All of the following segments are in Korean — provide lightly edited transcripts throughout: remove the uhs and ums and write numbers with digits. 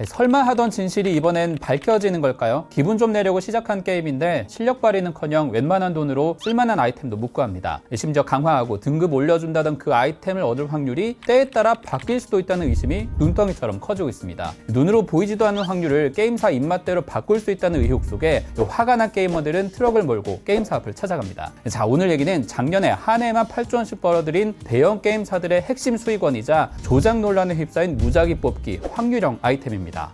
설마 하던 진실이 이번엔 밝혀지는 걸까요? 기분 좀 내려고 시작한 게임인데 실력 발휘는커녕 웬만한 돈으로 쓸만한 아이템도 못 구합니다. 심지어 강화하고 등급 올려준다던 그 아이템을 얻을 확률이 때에 따라 바뀔 수도 있다는 의심이 눈덩이처럼 커지고 있습니다. 눈으로 보이지도 않는 확률을 게임사 입맛대로 바꿀 수 있다는 의혹 속에 화가 난 게이머들은 트럭을 몰고 게임사 앞을 찾아갑니다. 자, 오늘 얘기는 작년에 한 해만 8조 원씩 벌어들인 대형 게임사들의 핵심 수익원이자 조작 논란에 휩싸인 무작위 뽑기 확률형 아이템입니다.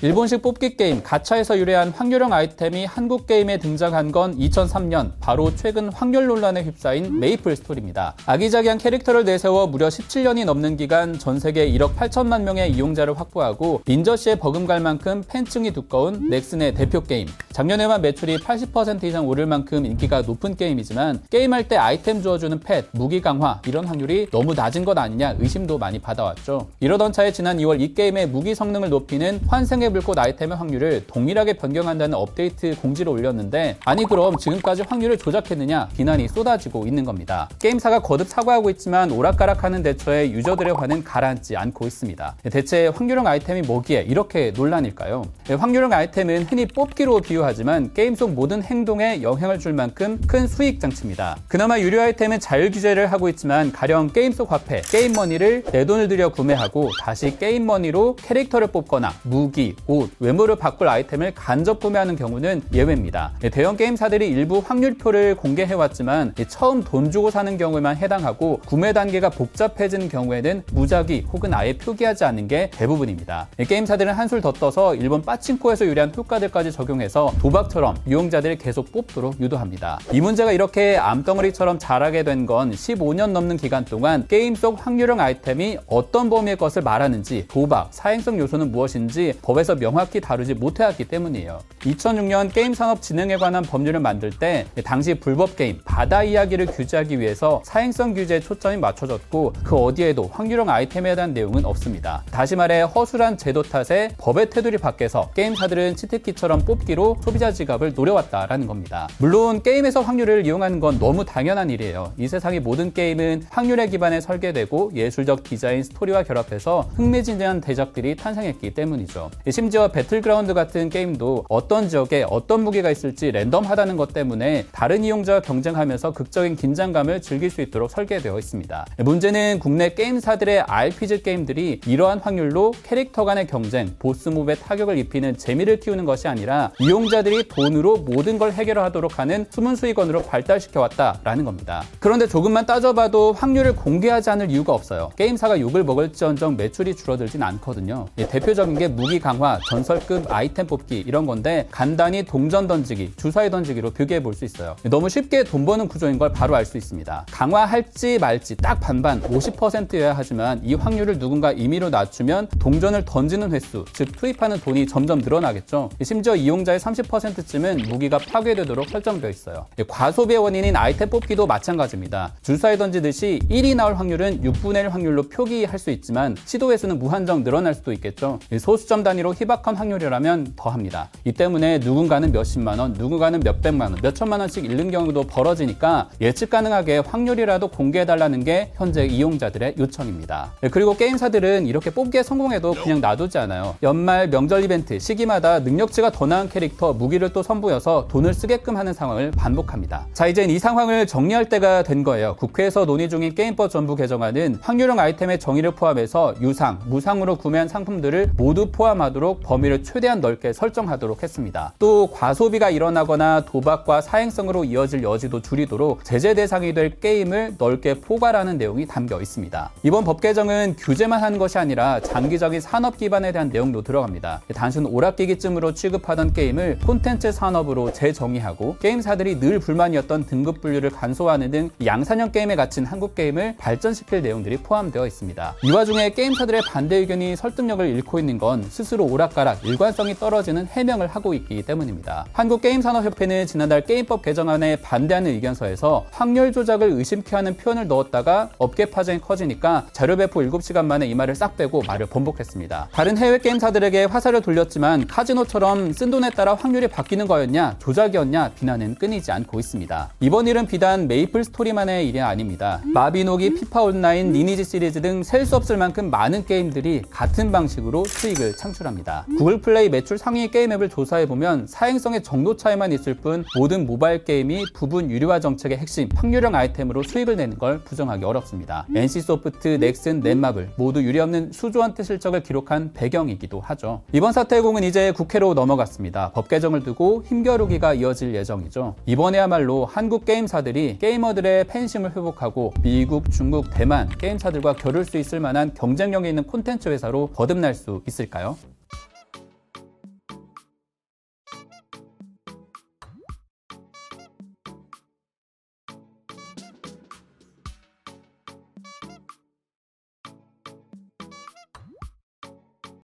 일본식 뽑기 게임 가차에서 유래한 확률형 아이템이 한국 게임에 등장한 건 2003년, 바로 최근 확률 논란에 휩싸인 메이플 스토리입니다. 아기자기한 캐릭터를 내세워 무려 17년이 넘는 기간 전 세계 1억 8천만 명의 이용자를 확보하고 인저시에 버금갈 만큼 팬층이 두꺼운 넥슨의 대표 게임. 작년에만 매출이 80% 이상 오를 만큼 인기가 높은 게임이지만 게임할 때 아이템 주어주는 펫, 무기 강화 이런 확률이 너무 낮은 것 아니냐 의심도 많이 받아왔죠. 이러던 차에 지난 2월 이 게임의 무기 성능을 높이는 환생의 불꽃 아이템의 확률을 동일하게 변경한다는 업데이트 공지를 올렸는데, 아니 그럼 지금까지 확률을 조작했느냐 비난이 쏟아지고 있는 겁니다. 게임사가 거듭 사과하고 있지만 오락가락하는 대처에 유저들의 화는 가라앉지 않고 있습니다. 대체 확률형 아이템이 뭐기에 이렇게 논란일까요? 확률형 아이템은 흔히 뽑기로 비유하지만 게임 속 모든 행동에 영향을 줄 만큼 큰 수익 장치입니다. 그나마 유료 아이템은 자율 규제를 하고 있지만 가령 게임 속 화폐, 게임머니를 내 돈을 들여 구매하고 다시 게임머니로 캐릭터를 뽑거나 무기, 옷, 외모를 바꿀 아이템을 간접 구매하는 경우는 예외입니다. 대형 게임사들이 일부 확률표를 공개해왔지만 처음 돈 주고 사는 경우에만 해당하고 구매 단계가 복잡해진 경우에는 무작위 혹은 아예 표기하지 않는 게 대부분입니다. 게임사들은 한술 더 떠서 일본 빠칭코에서 유래한 효과들까지 적용해서 도박처럼 이용자들이 계속 뽑도록 유도합니다. 이 문제가 이렇게 암덩어리처럼 자라게 된 건 15년 넘는 기간 동안 게임 속 확률형 아이템이 어떤 범위의 것을 말하는지, 도박, 사행성 요소는 무엇인지 법에서 명확히 다루지 못해왔기 때문이에요. 2006년 게임산업진흥에 관한 법률을 만들 때 당시 불법 게임, 바다 이야기를 규제하기 위해서 사행성 규제에 초점이 맞춰졌고 그 어디에도 확률형 아이템에 대한 내용은 없습니다. 다시 말해 허술한 제도 탓에 법의 테두리 밖에서 게임사들은 치트키처럼 뽑기로 소비자 지갑을 노려왔다라는 겁니다. 물론 게임에서 확률을 이용하는 건 너무 당연한 일이에요. 이 세상의 모든 게임은 확률에 기반해 설계되고 예술적 디자인, 스토리와 결합해서 흥미진진한 대작들이 탄생했기 때문이죠. 심지어 배틀그라운드 같은 게임도 어떤 지역에 어떤 무기가 있을지 랜덤하다는 것 때문에 다른 이용자와 경쟁하면서 극적인 긴장감을 즐길 수 있도록 설계되어 있습니다. 문제는 국내 게임사들의 RPG 게임들이 이러한 확률로 캐릭터 간의 경쟁, 보스몹에 타격을 입히는 재미를 키우는 것이 아니라 이용자들이 돈으로 모든 걸 해결하도록 하는 숨은 수익원으로 발달시켜왔다라는 겁니다. 그런데 조금만 따져봐도 확률을 공개하지 않을 이유가 없어요. 게임사가 욕을 먹을지언정 매출이 줄어들진 않거든요. 대표적인 게 무기 강화, 전설급 아이템 뽑기 이런 건데 간단히 동전 던지기, 주사위 던지기로 비교해 볼 수 있어요. 너무 쉽게 돈 버는 구조인 걸 바로 알 수 있습니다. 강화할지 말지 딱 반반 50%여야 하지만 이 확률을 누군가 임의로 낮추면 동전을 던지는 횟수, 즉 투입하는 돈이 점점 늘어나겠죠. 심지어 이용자의 30%쯤은 무기가 파괴되도록 설정되어 있어요. 과소비의 원인인 아이템 뽑기도 마찬가지입니다. 주사위 던지듯이 1이 나올 확률은 6분의 1 확률로 표기할 수 있지만 시도 횟수는 무한정 늘어날 수도 있겠죠. 소수점 단위로 희박한 확률이라면 더합니다. 이 때문에 누군가는 몇십만 원, 누군가는 몇백만 원, 몇천만 원씩 잃는 경우도 벌어지니까 예측 가능하게 확률이라도 공개해달라는 게 현재 이용자들의 요청입니다. 그리고 게임사들은 이렇게 뽑기에 성공해도 그냥 놔두지 않아요. 연말 명절 이벤트 시기마다 능력치가 더 나은 캐릭터, 무기를 또 선보여서 돈을 쓰게끔 하는 상황을 반복합니다. 자, 이젠 이 상황을 정리할 때가 된 거예요. 국회에서 논의 중인 게임법 전부 개정안은 확률형 아이템의 정의를 포함해서 유상, 무상으로 구매한 상품들을 모두 포함하도록 범위를 최대한 넓게 설정하도록 했습니다. 또 과소비가 일어나거나 도박과 사행성으로 이어질 여지도 줄이도록 제재 대상이 될 게임을 넓게 포괄하는 내용이 담겨 있습니다. 이번 법 개정은 규제만 하는 것이 아니라 장기적인 산업 기반에 대한 내용도 들어갑니다. 단순 오락기기쯤으로 취급하던 게임을 콘텐츠 산업으로 재정의하고 게임사들이 늘 불만이었던 등급 분류를 간소화하는 등 양산형 게임에 갇힌 한국 게임을 발전시킬 내용들이 포함되어 있습니다. 이 와중에 게임사들의 반대 의견이 설득력을 잃고 있는 건 스스로 오락가락, 일관성이 떨어지는 해명을 하고 있기 때문입니다. 한국게임산업협회는 지난달 게임법 개정안에 반대하는 의견서에서 확률 조작을 의심케 하는 표현을 넣었다가 업계 파장이 커지니까 자료 배포 7시간 만에 이 말을 싹 빼고 말을 번복했습니다. 다른 해외 게임사들에게 화살을 돌렸지만 카지노처럼 쓴 돈에 따라 확률이 바뀌는 거였냐, 조작이었냐 비난은 끊이지 않고 있습니다. 이번 일은 비단 메이플 스토리만의 일이 아닙니다. 마비노기, 피파 온라인, 리니지 시리즈 등 셀 수 없을 만큼 많은 게임들이 같은 방식으로 수익을 창출합니다. 구글 플레이 매출 상위 게임 앱을 조사해보면 사행성의 정도 차이만 있을 뿐 모든 모바일 게임이 부분 유료화 정책의 핵심 확률형 아이템으로 수익을 내는 걸 부정하기 어렵습니다. NC소프트, 넥슨, 넷마블 모두 유례없는 수조원대 실적을 기록한 배경이기도 하죠. 이번 사태의 공은 이제 국회로 넘어갔습니다. 법 개정을 두고 힘겨루기가 이어질 예정이죠. 이번에야말로 한국 게임사들이 게이머들의 팬심을 회복하고 미국, 중국, 대만 게임사들과 겨룰 수 있을 만한 경쟁력이 있는 콘텐츠 회사로 거듭날 수 있을까요?